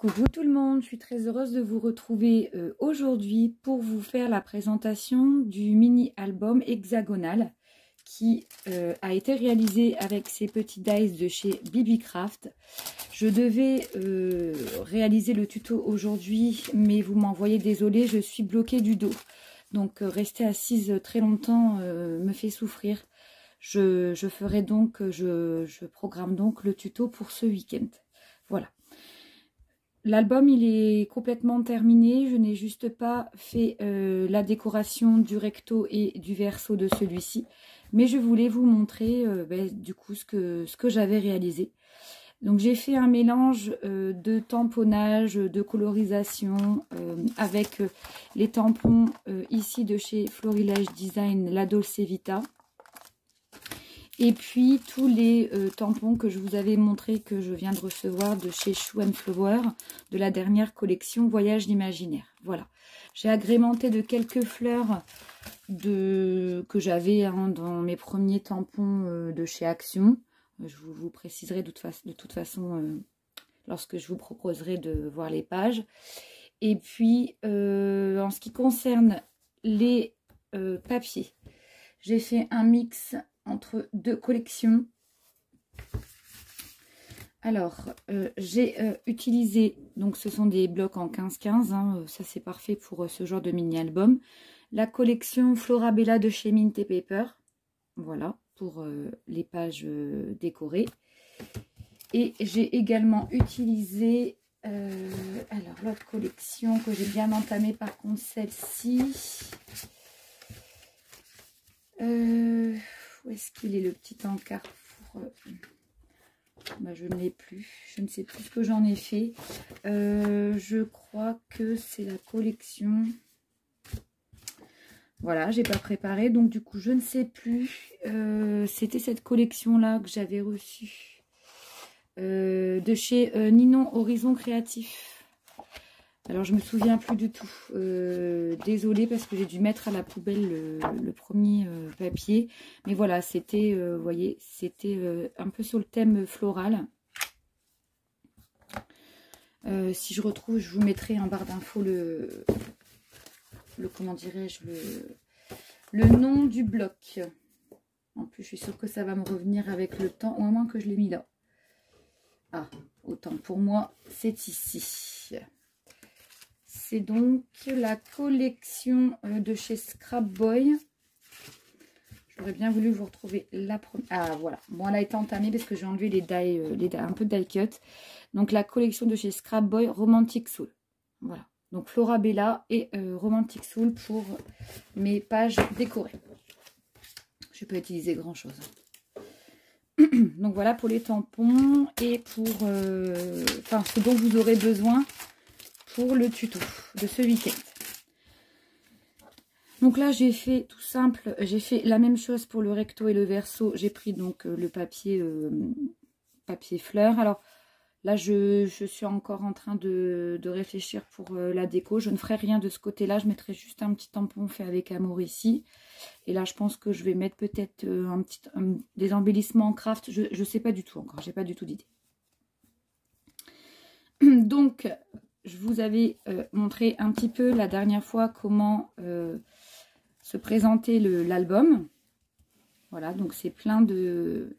Coucou tout le monde, je suis très heureuse de vous retrouver aujourd'hui pour vous faire la présentation du mini-album hexagonal qui a été réalisé avec ces petits dies de chez BBcraft. Je devais réaliser le tuto aujourd'hui, mais vous m'envoyez désolé, je suis bloquée du dos. Donc rester assise très longtemps me fait souffrir. Je programme donc le tuto pour ce week-end. Voilà. L'album, il est complètement terminé. Je n'ai juste pas fait la décoration du recto et du verso de celui-ci. Mais je voulais vous montrer du coup ce que j'avais réalisé. Donc j'ai fait un mélange de tamponnage, de colorisation avec les tampons ici de chez Florilège Design, la Dolce Vita. Et puis tous les tampons que je vous avais montré que je viens de recevoir de chez Shoe & Flower, de la dernière collection Voyage d'imaginaire. Voilà. J'ai agrémenté de quelques fleurs que j'avais dans mes premiers tampons de chez Action. Je vous préciserai de toute façon lorsque je vous proposerai de voir les pages. Et puis en ce qui concerne les papiers, j'ai fait un mix entre deux collections. Alors, j'ai utilisé, donc ce sont des blocs en 15-15, hein, ça c'est parfait pour ce genre de mini-album. La collection Florabella de chez Mint & Paper, voilà, pour les pages décorées. Et j'ai également utilisé, alors l'autre collection que j'ai bien entamée, par contre celle-ci. Où est-ce qu'il est le petit encart pour... je ne l'ai plus. Je ne sais plus ce que j'en ai fait. Je crois que c'est la collection... Voilà, j'ai pas préparé. Donc du coup, je ne sais plus. C'était cette collection-là que j'avais reçue. De chez Ninon Horizon Créatif. Alors, je me souviens plus du tout. Désolée parce que j'ai dû mettre à la poubelle le premier papier. Mais voilà, c'était, vous voyez, c'était un peu sur le thème floral. Si je retrouve, je vous mettrai en barre d'infos comment dirais-je, le nom du bloc. En plus, je suis sûre que ça va me revenir avec le temps, au moins que je l'ai mis là. Ah, autant pour moi, c'est ici. C'est donc la collection de chez Scrap Boy. J'aurais bien voulu vous retrouver la première. Ah voilà, bon elle a été entamée parce que j'ai enlevé les die, un peu de die cut. Donc la collection de chez Scrap Boy Romantic Soul. Voilà, donc Florabella et Romantic Soul pour mes pages décorées. Je peux utiliser grand chose. Donc voilà pour les tampons et pour ce dont vous aurez besoin pour le tuto de ce week-end. Donc là j'ai fait tout simple, j'ai fait la même chose pour le recto et le verso. J'ai pris donc le papier fleur. Alors là je suis encore en train de réfléchir pour la déco. Je ne ferai rien de ce côté là, je mettrai juste un petit tampon fait avec amour ici. Et là je pense que je vais mettre peut-être des embellissements en craft. Je sais pas du tout encore, j'ai pas du tout d'idée. Donc je vous avais montré un petit peu la dernière fois comment se présenter l'album. Voilà, donc c'est plein de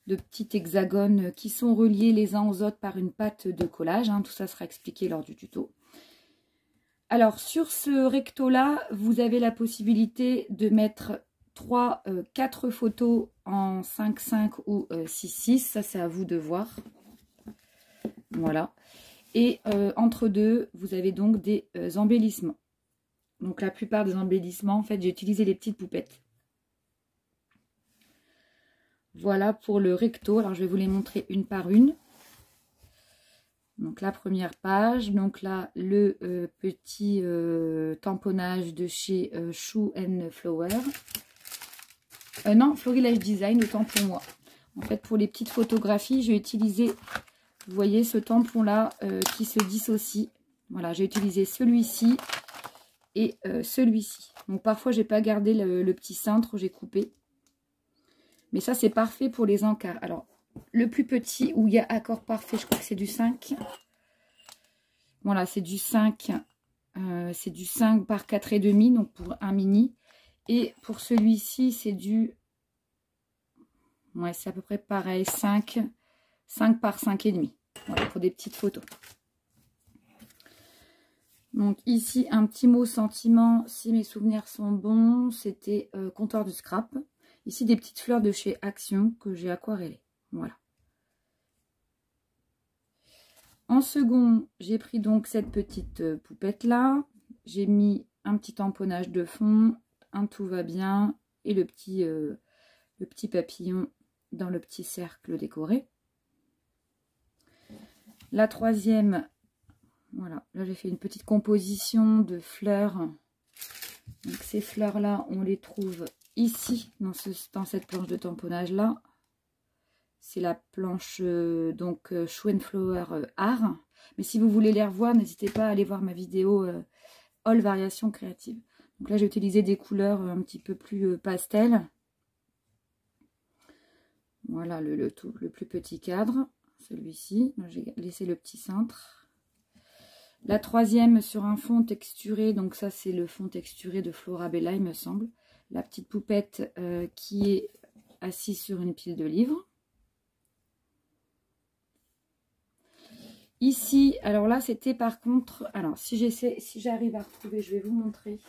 petits hexagones qui sont reliés les uns aux autres par une pâte de collage. Hein. Tout ça sera expliqué lors du tuto. Alors, sur ce recto-là, vous avez la possibilité de mettre 4 photos en 5-5 ou 6-6. Ça, c'est à vous de voir. Voilà. Et entre deux, vous avez donc des embellissements. Donc la plupart des embellissements, en fait, j'ai utilisé les petites poupettes. Voilà pour le recto. Alors je vais vous les montrer une par une. Donc la première page. Donc là, le petit tamponnage de chez Shoe & Flower. Non, Florilège Design, autant pour moi. En fait, pour les petites photographies, j'ai utilisé... Vous voyez ce tampon-là qui se dissocie. Voilà, j'ai utilisé celui-ci et celui-ci. Donc parfois, j'ai pas gardé le petit cintre, j'ai coupé. Mais ça, c'est parfait pour les encarts. Alors, le plus petit, où il y a accord parfait, je crois que c'est du 5. Voilà, c'est du 5. C'est du 5 par 4,5, donc pour un mini. Et pour celui-ci, c'est du... Ouais, c'est à peu près pareil, 5 par 5,5. Voilà, pour des petites photos. Donc ici, un petit mot sentiment, si mes souvenirs sont bons, c'était comptoir de scrap. Ici, des petites fleurs de chez Action que j'ai aquarellées. Voilà. En second, j'ai pris donc cette petite poupette-là. J'ai mis un petit tamponnage de fond, un tout va bien et le petit papillon dans le petit cercle décoré. La troisième, voilà, là j'ai fait une petite composition de fleurs. Donc ces fleurs-là, on les trouve ici, dans cette planche de tamponnage là. C'est la planche donc Show & Flower Art. Mais si vous voulez les revoir, n'hésitez pas à aller voir ma vidéo All Variations Créatives. Donc là, j'ai utilisé des couleurs un petit peu plus pastel. Voilà le plus petit cadre, celui-ci. J'ai laissé le petit cintre. La troisième sur un fond texturé. Donc ça, c'est le fond texturé de Florabella, il me semble. La petite poupette qui est assise sur une pile de livres. Ici, alors là, c'était par contre... Alors, si j'arrive à retrouver, je vais vous montrer.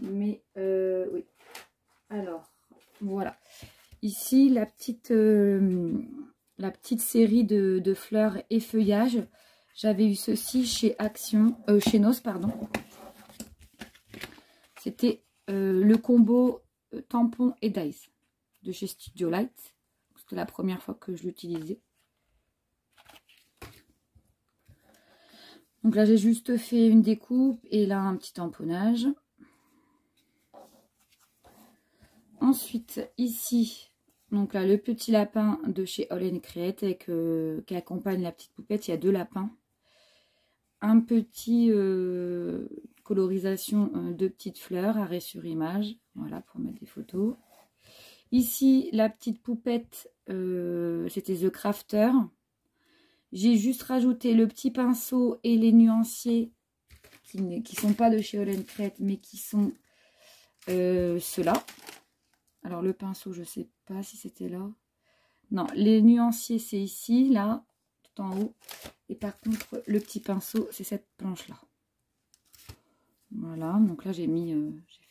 Mais, oui. Alors, voilà. Ici, la petite série de fleurs et feuillages. J'avais eu ceci chez Action, chez Nos, pardon. C'était le combo tampon et dies de chez Studio Light. C'était la première fois que je l'utilisais. Donc là, j'ai juste fait une découpe et là, un petit tamponnage. Ensuite, ici, donc là, le petit lapin de chez All & Create qui accompagne la petite poupette. Il y a 2 lapins. Un petit colorisation de petites fleurs, arrêt sur image. Voilà, pour mettre des photos. Ici, la petite poupette, c'était The Crafter. J'ai juste rajouté le petit pinceau et les nuanciers qui ne sont pas de chez All & Create, mais qui sont ceux-là. Alors le pinceau, je ne sais pas si c'était là. Non, les nuanciers, c'est ici, là, tout en haut. Et par contre, le petit pinceau, c'est cette planche-là. Voilà, donc là, j'ai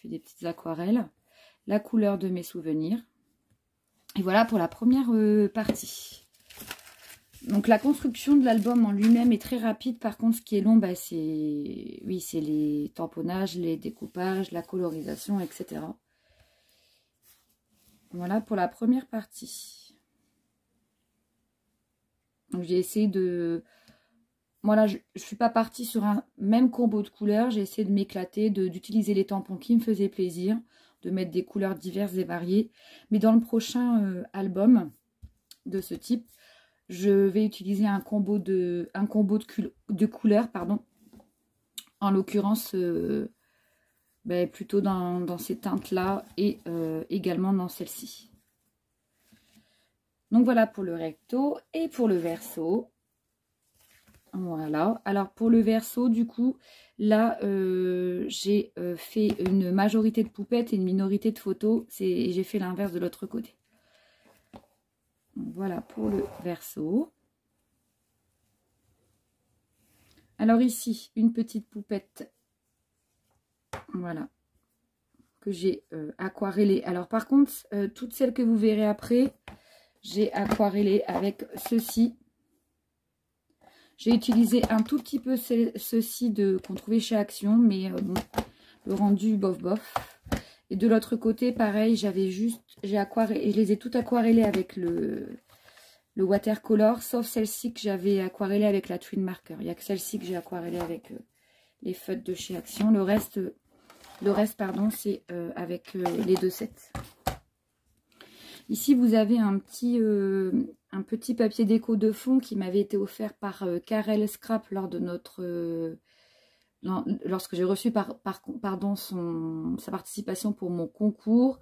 fait des petites aquarelles. La couleur de mes souvenirs. Et voilà pour la première partie. Donc la construction de l'album en lui-même est très rapide. Par contre, ce qui est long, bah, c'est les tamponnages, les découpages, la colorisation, etc. Voilà pour la première partie. Donc j'ai essayé de... Voilà, je ne suis pas partie sur un même combo de couleurs. J'ai essayé de m'éclater, d'utiliser les tampons qui me faisaient plaisir, de mettre des couleurs diverses et variées. Mais dans le prochain album de ce type, je vais utiliser un combo de couleurs, pardon. En l'occurrence, plutôt dans ces teintes-là et également dans celle-ci. Donc voilà pour le recto et pour le verso. Voilà. Alors pour le verso, du coup, là, j'ai fait une majorité de poupettes et une minorité de photos. J'ai fait l'inverse de l'autre côté. Voilà pour le verso. Alors ici, une petite poupette, voilà, que j'ai aquarellée. Alors par contre, toutes celles que vous verrez après, j'ai aquarellé avec ceci. J'ai utilisé un tout petit peu ceci qu'on trouvait chez Action, mais bon, le rendu bof bof. Et de l'autre côté, pareil, j'ai aquarellé, je les ai toutes aquarellées avec le watercolor, sauf celle-ci que j'avais aquarellée avec la Twin Marker. Il n'y a que celle-ci que j'ai aquarellée avec les feutres de chez Action. Le reste pardon, c'est avec les 2 sets. Ici, vous avez un petit papier déco de fond qui m'avait été offert par Karel Scrap lors de lorsque j'ai reçu sa participation pour mon concours.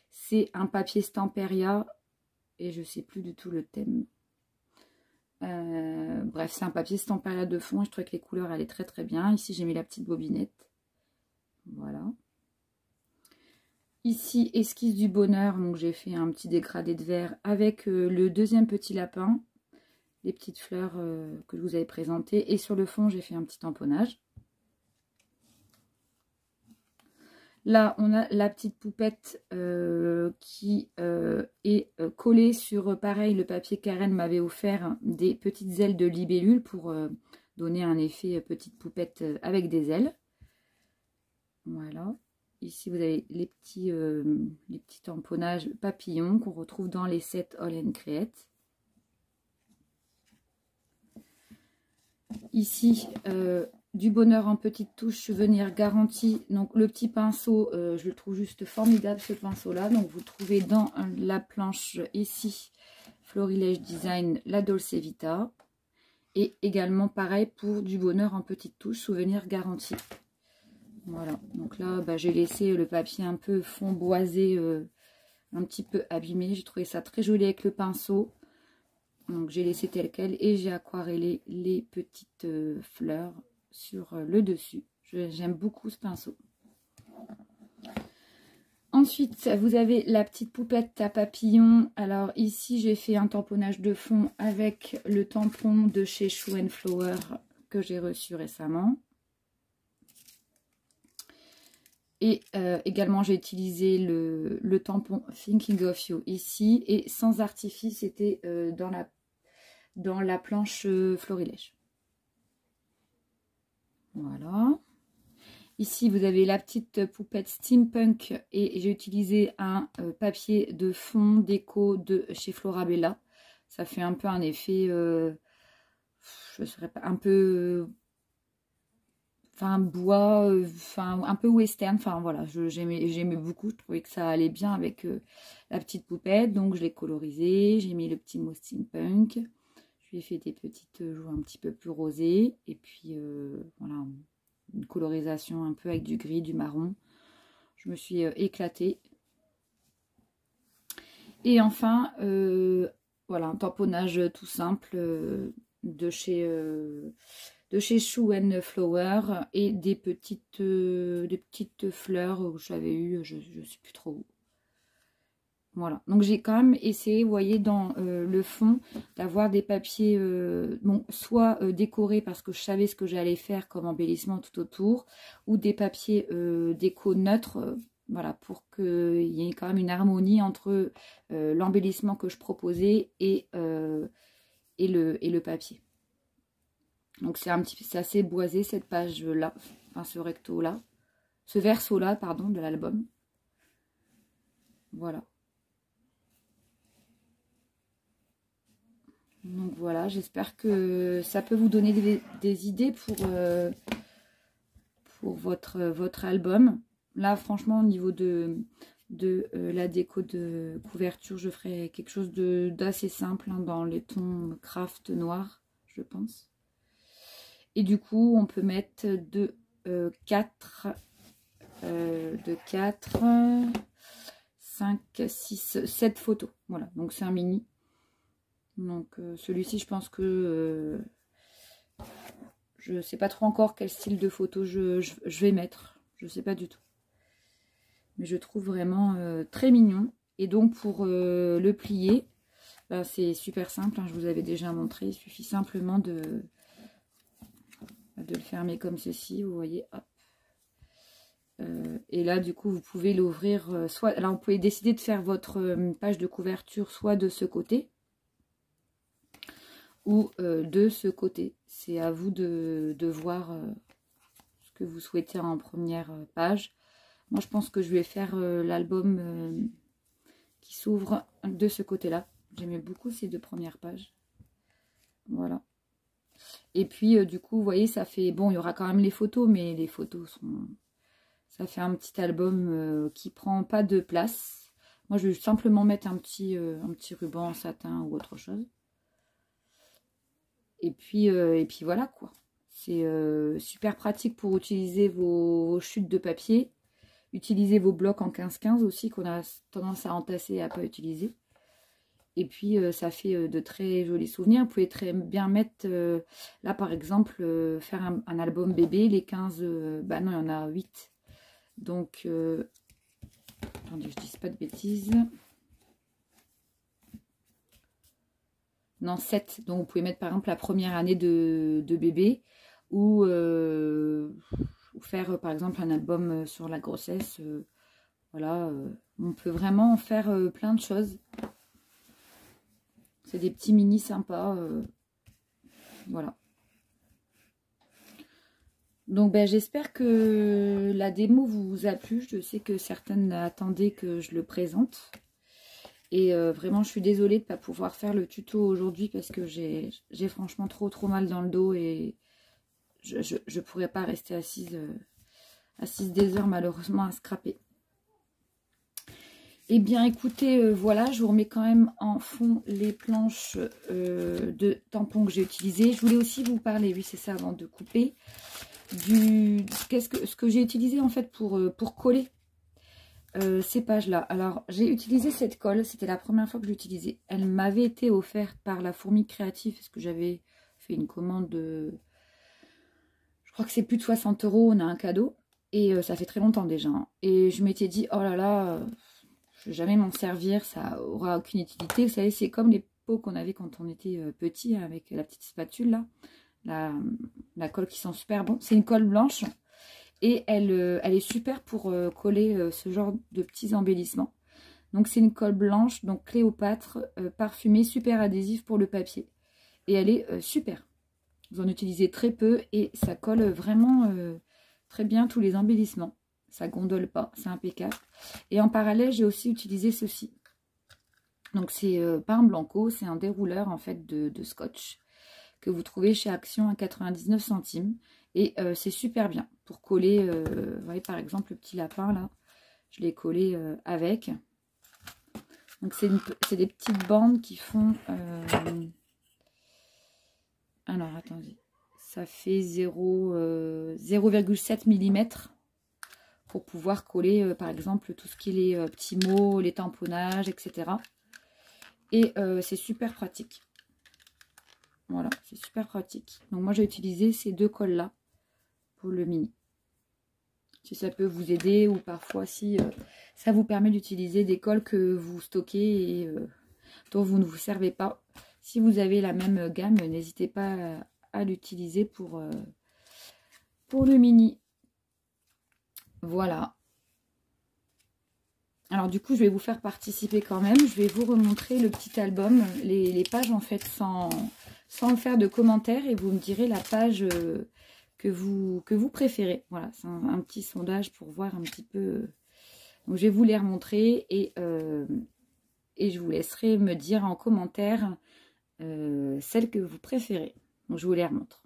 C'est un papier Stamperia et je ne sais plus du tout le thème. Bref, c'est un papier Stampala de fond et je trouvais que les couleurs allaient très très bien. Ici, j'ai mis la petite bobinette. Voilà. Ici, esquisse du bonheur. Donc, j'ai fait un petit dégradé de vert avec le deuxième petit lapin. Les petites fleurs que je vous avais présentées. Et sur le fond, j'ai fait un petit tamponnage. Là, on a la petite poupette qui est collée sur, pareil, le papier Karen m'avait offert des petites ailes de libellule pour donner un effet petite poupette avec des ailes. Voilà. Ici, vous avez les petits tamponnages papillons qu'on retrouve dans les sets All and Create. Ici, du bonheur en petites touches, souvenir garanti. Donc le petit pinceau, je le trouve juste formidable ce pinceau là. Donc vous le trouvez dans la planche ici, Florilège Design, la Dolce Vita. Et également pareil pour du bonheur en petites touches, souvenir garanti. Voilà, donc là bah, j'ai laissé le papier un peu fond boisé, un petit peu abîmé. J'ai trouvé ça très joli avec le pinceau. Donc j'ai laissé tel quel et j'ai aquarellé les petites fleurs sur le dessus. J'aime beaucoup ce pinceau. Ensuite, vous avez la petite poupette à papillon. Alors ici, j'ai fait un tamponnage de fond avec le tampon de chez Shoe & Flower que j'ai reçu récemment. Et également, j'ai utilisé le tampon Thinking of You ici. Et sans artifice, c'était dans la planche Florilège. Voilà. Ici, vous avez la petite poupette Steampunk et j'ai utilisé un papier de fond déco de chez Florabella. Ça fait un peu un effet, je serais pas, un peu, enfin bois, enfin un peu western. Enfin voilà, j'aimais beaucoup. Je trouvais que ça allait bien avec la petite poupette. Donc je l'ai colorisé. J'ai mis le petit mot Steampunk. Je lui ai fait des petites joues un petit peu plus rosées. Et puis voilà, une colorisation un peu avec du gris, du marron. Je me suis éclatée. Et enfin, voilà, un tamponnage tout simple de chez Shoe & Flower et des petites fleurs que j'avais eues, je ne sais plus trop où. Voilà, donc j'ai quand même essayé, vous voyez, dans le fond, d'avoir des papiers, bon, soit décorés parce que je savais ce que j'allais faire comme embellissement tout autour, ou des papiers déco neutres, voilà, pour qu'il y ait quand même une harmonie entre l'embellissement que je proposais et le papier. Donc c'est assez boisé cette page-là, enfin ce recto-là, ce verso-là, pardon, de l'album. Voilà. Donc voilà, j'espère que ça peut vous donner des idées pour votre album. Là, franchement, au niveau de la déco de couverture, je ferai quelque chose d'assez simple hein, dans les tons craft noir, je pense. Et du coup, on peut mettre de 4, 5, 6, 7 photos. Voilà, donc c'est un mini. Donc celui-ci, je pense que je ne sais pas trop encore quel style de photo je vais mettre. Je ne sais pas du tout. Mais je trouve vraiment très mignon. Et donc pour le plier, ben, c'est super simple. Hein, je vous avais déjà montré. Il suffit simplement de le fermer comme ceci. Vous voyez, hop. Et là, du coup, vous pouvez l'ouvrir. Soit, là, vous pouvez décider de faire votre page de couverture soit de ce côté. Ou de ce côté. C'est à vous de voir ce que vous souhaitez en première page. Moi, je pense que je vais faire l'album qui s'ouvre de ce côté-là. J'aimais beaucoup ces deux premières pages. Voilà. Et puis, du coup, vous voyez, ça fait... Bon, il y aura quand même les photos, mais les photos sont... Ça fait un petit album qui prend pas de place. Moi, je vais simplement mettre un petit ruban en satin ou autre chose. Et puis voilà quoi. C'est super pratique pour utiliser vos chutes de papier. Utiliser vos blocs en 15-15 aussi, qu'on a tendance à entasser et à pas utiliser. Et puis, ça fait de très jolis souvenirs. Vous pouvez très bien mettre, là par exemple, faire un album bébé, les 15, bah non, il y en a 8. Donc, attendez, je dis pas de bêtises. Non, 7. Donc, vous pouvez mettre par exemple la première année de bébé ou faire par exemple un album sur la grossesse. Voilà, on peut vraiment en faire plein de choses. C'est des petits mini sympas. Voilà. Donc, ben, j'espère que la démo vous a plu. Je sais que certaines attendaient que je le présente. Et vraiment, je suis désolée de ne pas pouvoir faire le tuto aujourd'hui parce que j'ai franchement trop mal dans le dos et je ne pourrais pas rester assise des heures malheureusement à scraper. Eh bien, écoutez, voilà, je vous remets quand même en fond les planches de tampons que j'ai utilisées. Je voulais aussi vous parler, oui, c'est ça, avant de couper, ce que j'ai utilisé en fait pour coller ces pages-là. Alors, j'ai utilisé cette colle, c'était la première fois que je l'utilisais. Elle m'avait été offerte par la Fourmi Créative, parce que j'avais fait une commande de... Je crois que c'est plus de 60 €, on a un cadeau. Et ça fait très longtemps déjà. Hein. Et je m'étais dit, oh là là... je ne vais jamais m'en servir, ça aura aucune utilité. Vous savez, c'est comme les pots qu'on avait quand on était petit, avec la petite spatule là. La colle qui sent super bon. C'est une colle blanche et elle est super pour coller ce genre de petits embellissements. Donc c'est une colle blanche, donc Cléopâtre, parfumée, super adhésive pour le papier. Et elle est super. Vous en utilisez très peu et ça colle vraiment très bien tous les embellissements. Ça gondole pas, c'est impeccable. Et en parallèle, j'ai aussi utilisé ceci. Donc c'est pas un blanco, c'est un dérouleur en fait de scotch que vous trouvez chez Action à 99 centimes. Et c'est super bien pour coller, vous voyez par exemple le petit lapin là, je l'ai collé avec. Donc c'est des petites bandes qui font... alors attendez, ça fait 0,7 mm. Pour pouvoir coller, par exemple, tout ce qui est les petits mots, les tamponnages, etc. Et c'est super pratique. Voilà, c'est super pratique. Donc moi, j'ai utilisé ces deux colles-là pour le mini. Si ça peut vous aider ou parfois si ça vous permet d'utiliser des colles que vous stockez et dont vous ne vous servez pas. Si vous avez la même gamme, n'hésitez pas à l'utiliser pour le mini. Voilà. Alors du coup, je vais vous faire participer quand même. Je vais vous remontrer le petit album, les pages en fait sans faire de commentaires. Et vous me direz la page que vous préférez. Voilà, c'est un petit sondage pour voir un petit peu. Donc je vais vous les remontrer et je vous laisserai me dire en commentaire celle que vous préférez. Donc je vous les remontre.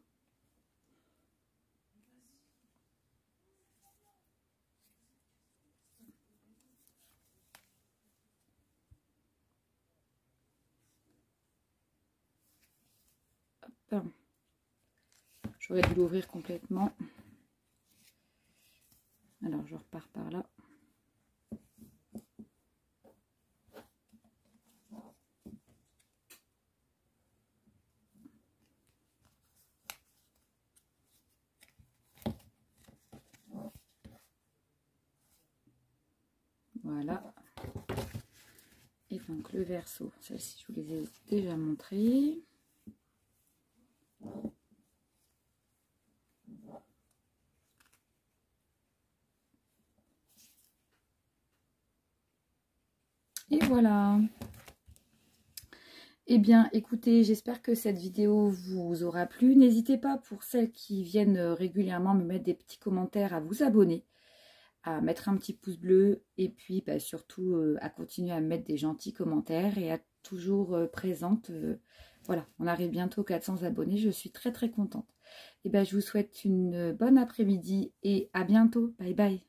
Hop. J'aurais dû l'ouvrir complètement. Alors je repars par là. Voilà. Et donc le verso, celle-ci je vous les ai déjà montrées. Et voilà. Eh bien, écoutez, j'espère que cette vidéo vous aura plu. N'hésitez pas, pour celles qui viennent régulièrement me mettre des petits commentaires, à vous abonner, à mettre un petit pouce bleu et puis bah, surtout à continuer à mettre des gentils commentaires et à être toujours présente. Voilà, on arrive bientôt aux 400 abonnés. Je suis très contente. Et ben, je vous souhaite une bonne après-midi et à bientôt. Bye bye.